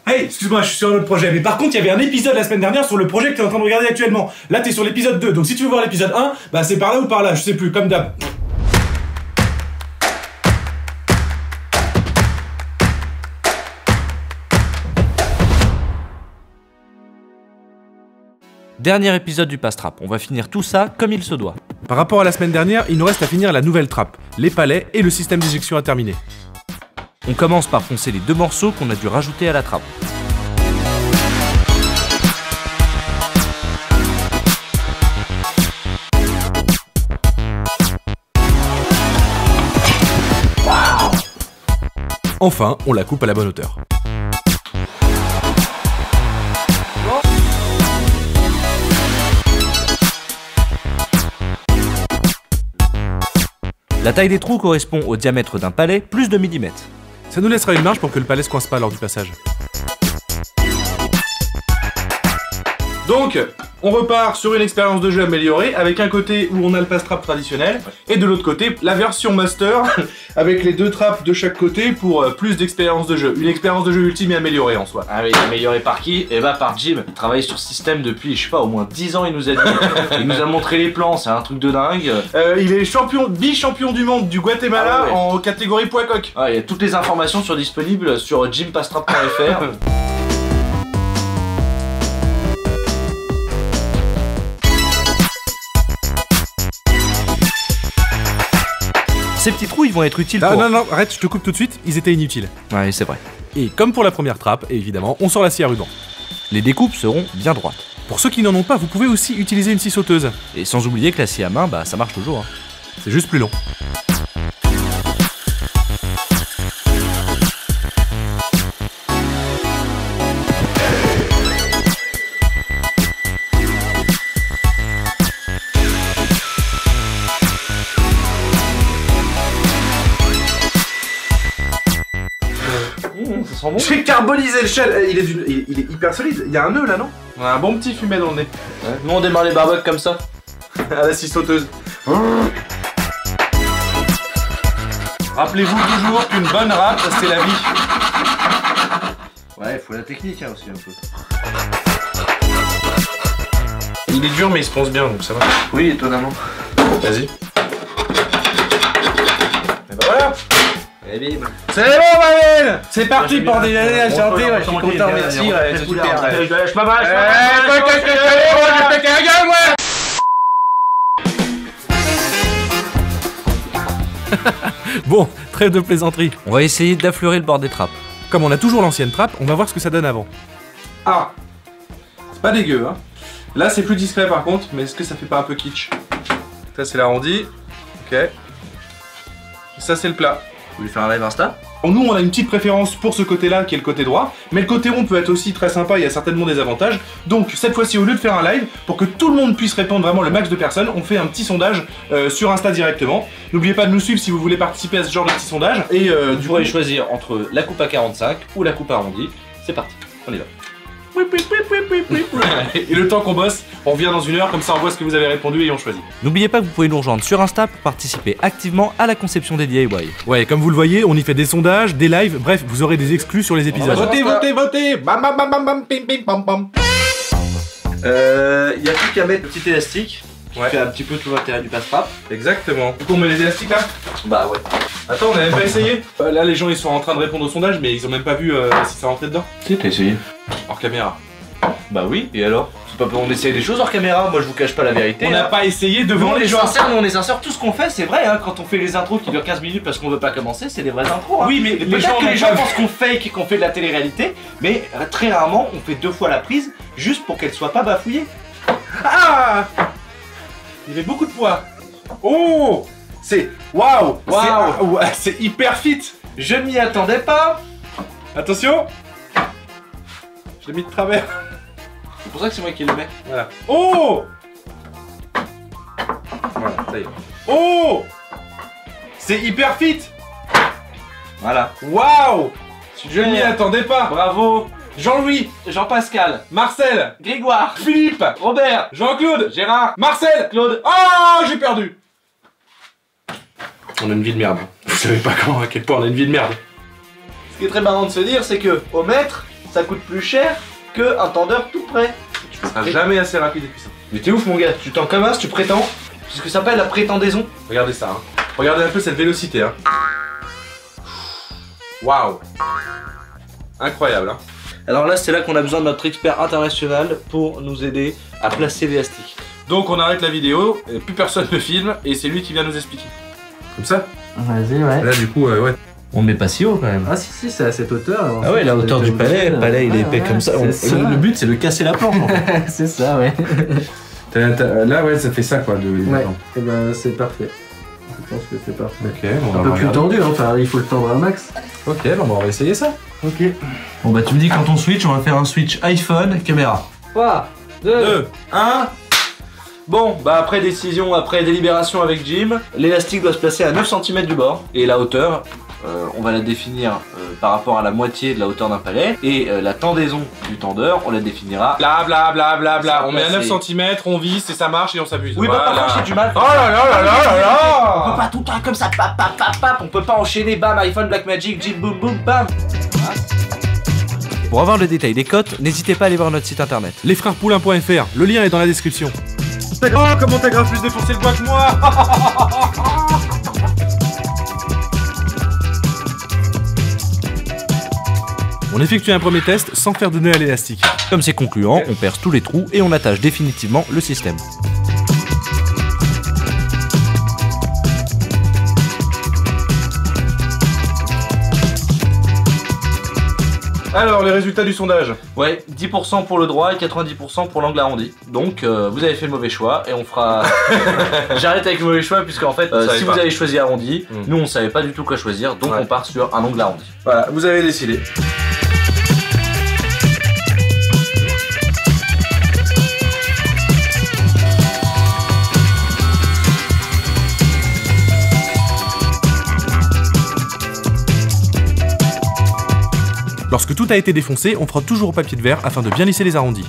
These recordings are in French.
Hey, excuse-moi, je suis sur un autre projet, mais par contre, il y avait un épisode la semaine dernière sur le projet que t'es en train de regarder actuellement. Là, t'es sur l'épisode 2, donc si tu veux voir l'épisode 1, bah c'est par là ou par là, je sais plus, comme d'hab. Dernier épisode du Pass-Trap, on va finir tout ça comme il se doit. Par rapport à la semaine dernière, il nous reste à finir la nouvelle trappe, les palets et le système d'éjection à terminer. On commence par poncer les 2 morceaux qu'on a dû rajouter à la trappe. Enfin, on la coupe à la bonne hauteur. La taille des trous correspond au diamètre d'un palet plus de millimètres. Ça nous laissera une marge pour que le palais se coince pas lors du passage. Donc, on repart sur une expérience de jeu améliorée, avec un côté où on a le pass-trap traditionnel, et de l'autre côté, la version master, avec les 2 trappes de chaque côté pour plus d'expérience de jeu. Une expérience de jeu ultime et améliorée en soi. Ah oui, amélioré par qui? Eh bah par Jim. Il travaille sur ce système depuis, je sais pas, au moins 10 ans, il nous a dit. Il nous a montré les plans, c'est un truc de dingue. Il est bi-champion du monde du Guatemala en catégorie poids coq. Ah, il y a toutes les informations disponibles sur jimpastrap.fr. Ces petits trous, ils vont être utiles pour... Non, arrête, je te coupe tout de suite, ils étaient inutiles. Ouais, c'est vrai. Et comme pour la première trappe, évidemment, on sort la scie à ruban. Les découpes seront bien droites. Pour ceux qui n'en ont pas, vous pouvez aussi utiliser une scie sauteuse. Et sans oublier que la scie à main, bah ça marche toujours. C'est juste plus long. Ça sent bon. J'ai carbonisé le shell, il est hyper solide, il y a un nœud là, non? On a un bon petit fumet dans le nez. Ouais. Nous on démarre les barbecues comme ça. À la scie sauteuse. Rappelez-vous toujours qu'une bonne râpe, c'est la vie. Ouais, il faut la technique hein, aussi un peu. Il est dur mais il se ponce bien donc ça va. Oui, étonnamment. Vas-y. Et bah voilà. Et bim. C'est bon Maël. C'est parti pour des années à chanter, je suis content, merci, c'est super. Je m'abasse, Bon, trêve de plaisanterie. On va essayer d'affleurer le bord des trappes. Comme on a toujours l'ancienne trappe, on va voir ce que ça donne avant. Ah, c'est pas dégueu hein. Là c'est plus discret par contre, mais est-ce que ça fait pas un peu kitsch? Ça c'est l'arrondi, ok. Et ça c'est le plat. Vous voulez faire un live Insta? Nous on a une petite préférence pour ce côté-là qui est le côté droit, mais le côté rond peut être aussi très sympa, il y a certainement des avantages. Donc cette fois-ci au lieu de faire un live, pour que tout le monde puisse répondre vraiment le max de personnes, on fait un petit sondage sur Insta directement. N'oubliez pas de nous suivre si vous voulez participer à ce genre de petit sondage. Et Vous pourrez choisir entre la coupe à 45 ou la coupe arrondie. C'est parti, on y va. Et le temps qu'on bosse, on revient dans 1 heure, comme ça on voit ce que vous avez répondu et on choisit. N'oubliez pas que vous pouvez nous rejoindre sur Insta pour participer activement à la conception des DIY. Ouais, comme vous le voyez, on y fait des sondages, des lives, bref, vous aurez des exclus sur les épisodes. Votez, votez, votez. Bam bam bam bam bam pim pim pam pam. Y a plus qu'à mettre le petit élastique qui Ouais. fait un petit peu tout l'intérêt du passe-trap. Exactement. Du coup on met les élastiques là. Bah ouais. Attends, on a même pas essayé. Là les gens ils sont en train de répondre au sondage mais ils ont même pas vu si ça rentrait dedans. Si, t'as essayé? Hors caméra. Bah oui, et alors? C'est pas on essaye des choses hors caméra, moi je vous cache pas la vérité. On n'a pas essayé devant les gens. Nous on est sincères, tout ce qu'on fait c'est vrai hein, quand on fait les intros qui durent 15 minutes parce qu'on veut pas commencer, c'est des vraies intros hein. Oui mais les gens, que les gens n'ont pas pensent qu'on fake et qu'on fait de la télé-réalité, mais très rarement on fait 2 fois la prise juste pour qu'elle soit pas bafouillée. vu. Ah, il y avait beaucoup de poids. Oh, c'est waouh, Waouh. c'est hyper fit. Je ne m'y attendais pas. Attention. Je l'ai mis de travers. C'est pour ça que c'est moi qui le mets. Voilà. Oh. Voilà, ça y est. Oh, c'est hyper fit. Voilà. Waouh. Super. Je m'y attendais pas. Bravo. Jean-Louis, Jean-Pascal, Marcel, Grégoire, Philippe, Robert, Jean-Claude, Gérard, Marcel, Claude. Oh, j'ai perdu. On a une vie de merde. Vous savez pas à quel point on a une vie de merde. Ce qui est très marrant de se dire, c'est que au mètre, ça coûte plus cher qu'un tendeur tout prêt. Tu ne seras jamais assez rapide et puissant. Mais t'es ouf mon gars, tu t'en commences, tu prétends. C'est ce que ça s'appelle la prétendaison. Regardez ça, hein. Regardez un peu cette vélocité, hein. Waouh. Incroyable, hein. Alors là, c'est là qu'on a besoin de notre expert international pour nous aider à placer l'élastique. Donc on arrête la vidéo, et plus personne ne filme, et c'est lui qui vient nous expliquer. Comme ça. Vas-y, ouais. Là du coup, ouais. On met pas si haut quand même. Ah si, c'est à cette hauteur. Ah ouais, la hauteur du palais, le palais il est épais comme ça. Le but c'est de casser la planche en fait. C'est ça, ouais. Là, ouais, ça fait ça quoi. Ouais, et ben c'est parfait. Je pense que c'est parfait. Ok, Un peu plus tendu, hein, enfin il faut le tendre un max. Ok, bon, on va essayer ça. Ok. Bon bah tu me dis quand on switch, on va faire un switch iPhone, caméra. 3, 2, 1. Bon, bah après décision, après délibération avec Jim, l'élastique doit se placer à 9 cm du bord. Et la hauteur, on va la définir par rapport à la moitié de la hauteur d'un palais. Et la tendaison du tendeur, on la définira. Bla bla bla bla bla. On met à 9 Placé. cm, on visse et ça marche et on s'amuse. Oui, bah parfois j'ai du mal. Oh là là là là là là. On peut pas tout le temps comme ça, pap pap pap pap. On peut pas enchaîner, bam, iPhone, Blackmagic, Jim, boum boum, bam. Pour avoir le détail des cotes, n'hésitez pas à aller voir notre site internet. Lesfrèrespoulains.fr, le lien est dans la description. Oh, comment t'as grave plus défoncé le bois que moi. On effectue un premier test sans faire de nœud à l'élastique. Comme c'est concluant, on perce tous les trous et on attache définitivement le système. Alors, les résultats du sondage. Ouais, 10% pour le droit et 90% pour l'angle arrondi. Donc vous avez fait le mauvais choix et on fera... J'arrête avec le mauvais choix puisque en fait, si vous avez choisi arrondi, nous on savait pas du tout quoi choisir, donc on part sur un angle arrondi. Voilà, vous avez décidé. Lorsque tout a été défoncé, on frotte toujours au papier de verre afin de bien lisser les arrondis.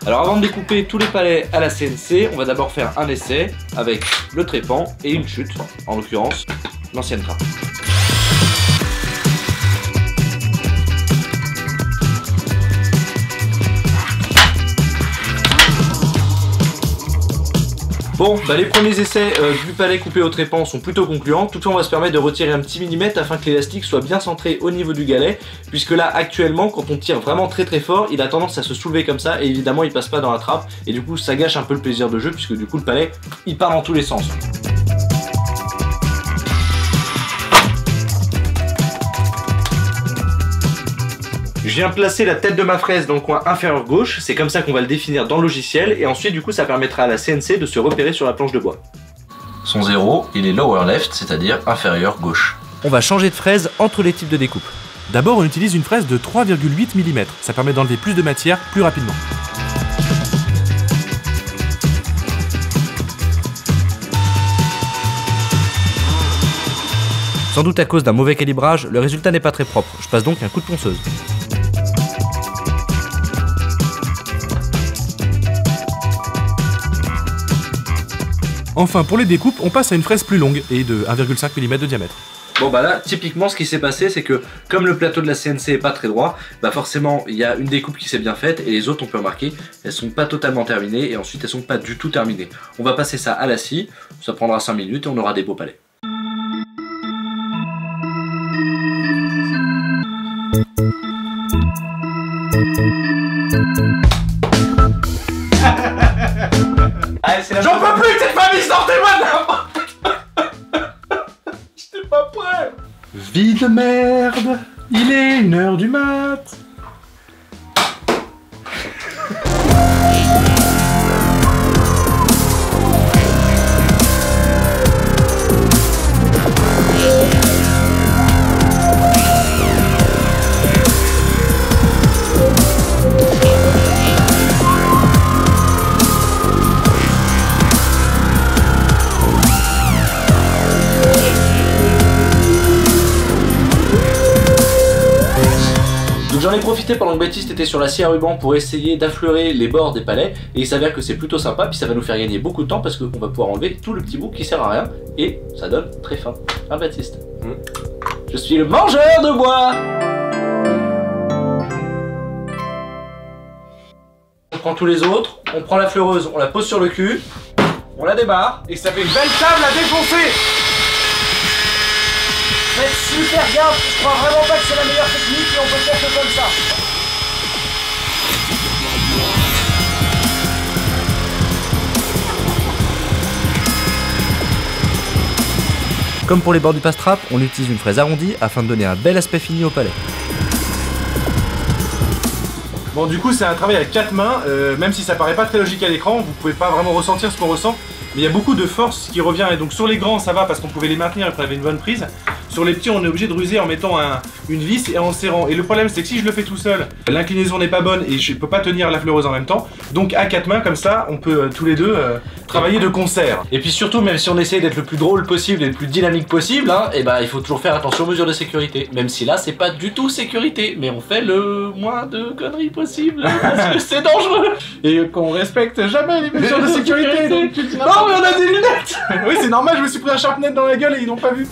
Alors avant de découper tous les palets à la CNC, on va d'abord faire un essai avec le trépan et une chute, en l'occurrence l'ancienne trappe. Bon, bah les premiers essais du palais coupé au trépan sont plutôt concluants. Toutefois, on va se permettre de retirer un petit millimètre afin que l'élastique soit bien centré au niveau du galet. Puisque là, actuellement, quand on tire vraiment très fort, il a tendance à se soulever comme ça. Et évidemment, il passe pas dans la trappe. Et du coup, ça gâche un peu le plaisir de jeu. Puisque du coup, le palais, il part dans tous les sens. Je viens placer la tête de ma fraise dans le coin inférieur gauche, c'est comme ça qu'on va le définir dans le logiciel, et ensuite du coup ça permettra à la CNC de se repérer sur la planche de bois. Son 0, il est lower left, c'est-à-dire inférieur gauche. On va changer de fraise entre les types de découpe. D'abord, on utilise une fraise de 3,8 mm. Ça permet d'enlever plus de matière plus rapidement. Sans doute à cause d'un mauvais calibrage, le résultat n'est pas très propre. Je passe donc un coup de ponceuse. Enfin, pour les découpes, on passe à une fraise plus longue et de 1,5 mm de diamètre. Bon bah là, typiquement ce qui s'est passé, c'est que comme le plateau de la CNC est pas très droit, bah forcément il y a une découpe qui s'est bien faite et les autres on peut remarquer, elles sont pas totalement terminées et ensuite elles sont pas du tout terminées. On va passer ça à la scie, ça prendra 5 minutes et on aura des beaux palets. J'en peux plus de cette famille, sortez-moi de là. J'étais pas prêt. Vie de merde, il est 1h du mat. J'en ai profité pendant que Baptiste était sur la scie à ruban pour essayer d'affleurer les bords des palets et il s'avère que c'est plutôt sympa, puis ça va nous faire gagner beaucoup de temps parce qu'on va pouvoir enlever tout le petit bout qui sert à rien et ça donne très fin. Hein Baptiste Je suis le mangeur de bois. prend tous les autres, on prend la fleureuse, on la pose sur le cul, on la débarre, Et ça fait une belle table à défoncer. faites super gaffe, je crois vraiment pas que c'est la meilleure technique et on peut faire que comme ça. Comme pour les bords du pastrap, on utilise une fraise arrondie afin de donner un bel aspect fini au palais. Bon, du coup, c'est un travail avec 4 mains, même si ça paraît pas très logique à l'écran, vous pouvez pas vraiment ressentir ce qu'on ressent, mais il y a beaucoup de force qui revient, et donc sur les grands, ça va parce qu'on pouvait les maintenir et qu'on avait une bonne prise. Sur les petits, on est obligé de ruser en mettant une vis et en serrant. Et le problème, c'est que si je le fais tout seul, l'inclinaison n'est pas bonne et je peux pas tenir la fleureuse en même temps. Donc à 4 mains, comme ça, on peut tous les deux travailler de concert. Et puis surtout, même si on essaye d'être le plus drôle possible et le plus dynamique possible, hein, et bah il faut toujours faire attention aux mesures de sécurité. Même si là, c'est pas du tout sécurité, mais on fait le moins de conneries possible parce que c'est dangereux. Et qu'on respecte jamais les mesures de sécurité. Donc... Non, mais on a des lunettes. Oui, c'est normal, je me suis pris un sharpnet dans la gueule et ils n'ont pas vu.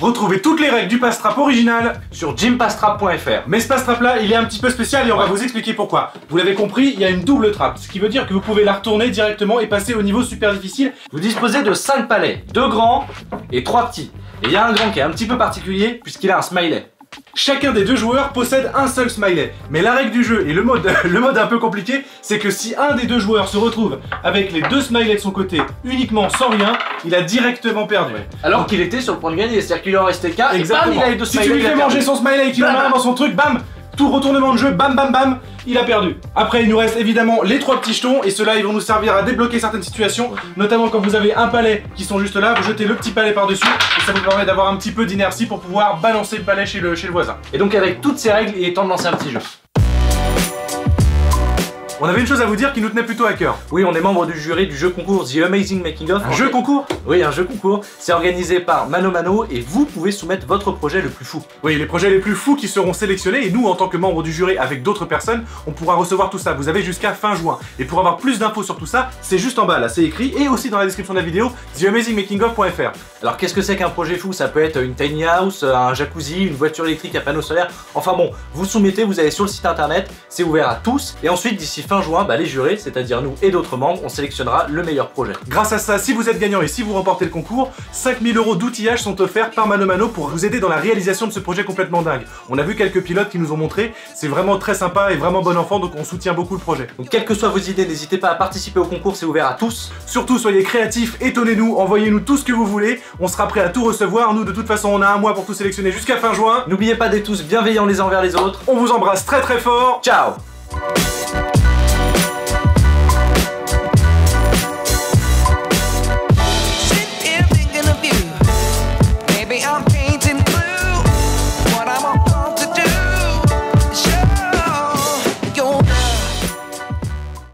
Retrouvez toutes les règles du pastrap original Sur gympastrap.fr. Mais ce pastrap là, il est un petit peu spécial et on va vous expliquer pourquoi. Vous l'avez compris, il y a une double trappe, ce qui veut dire que vous pouvez la retourner directement et passer au niveau super difficile. Vous disposez de 5 palets, 2 grands et 3 petits. Et il y a un grand qui est un petit peu particulier puisqu'il a un smiley. Chacun des deux joueurs possède un seul smiley. Mais la règle du jeu et le mode un peu compliqué, c'est que si un des deux joueurs se retrouve avec les 2 smileys de son côté uniquement sans rien, il a directement perdu. Alors qu'il était sur le point de gagner, c'est-à-dire qu'il lui en restait qu'un et bam, il a les 2 Si smileys. tu lui il a fais perdu. manger son smiley et qu'il en a un dans son truc, bam, tout retournement de jeu, bam bam bam, il a perdu. Après il nous reste évidemment les 3 petits jetons et ceux-là ils vont nous servir à débloquer certaines situations, notamment quand vous avez un palais qui sont juste là, vous jetez le petit palais par-dessus et ça vous permet d'avoir un petit peu d'inertie pour pouvoir balancer le palais chez le voisin. Et donc avec toutes ces règles, il est temps de lancer un petit jeu. On avait une chose à vous dire qui nous tenait plutôt à cœur. Oui, on est membre du jury du jeu concours The Amazing Making of. Un jeu concours? Oui, un jeu concours. C'est organisé par Mano Mano et vous pouvez soumettre votre projet le plus fou. Oui, les projets les plus fous qui seront sélectionnés et nous en tant que membres du jury avec d'autres personnes, on pourra recevoir tout ça. Vous avez jusqu'à fin juin. Et pour avoir plus d'infos sur tout ça, c'est juste en bas là, c'est écrit et aussi dans la description de la vidéo, theamazingmakingof.fr. Alors qu'est-ce que c'est qu'un projet fou? Ça peut être une tiny house, un jacuzzi, une voiture électrique à panneaux solaires. Enfin bon, vous soumettez, vous allez sur le site internet, c'est ouvert à tous. Et ensuite, d'ici fin juin, les jurés, c'est-à-dire nous et d'autres membres, on sélectionnera le meilleur projet. Grâce à ça, si vous êtes gagnant et si vous remportez le concours, 5000 € d'outillage sont offerts par Mano Mano pour vous aider dans la réalisation de ce projet complètement dingue. On a vu quelques pilotes qui nous ont montré, c'est vraiment très sympa et vraiment bon enfant, donc on soutient beaucoup le projet. Donc quelles que soient vos idées, n'hésitez pas à participer au concours, c'est ouvert à tous. Surtout soyez créatifs, étonnez-nous, envoyez-nous tout ce que vous voulez, on sera prêt à tout recevoir. Nous de toute façon on a un mois pour tout sélectionner jusqu'à fin juin. N'oubliez pas d'être tous bienveillants les uns envers les autres. On vous embrasse très très fort. Ciao.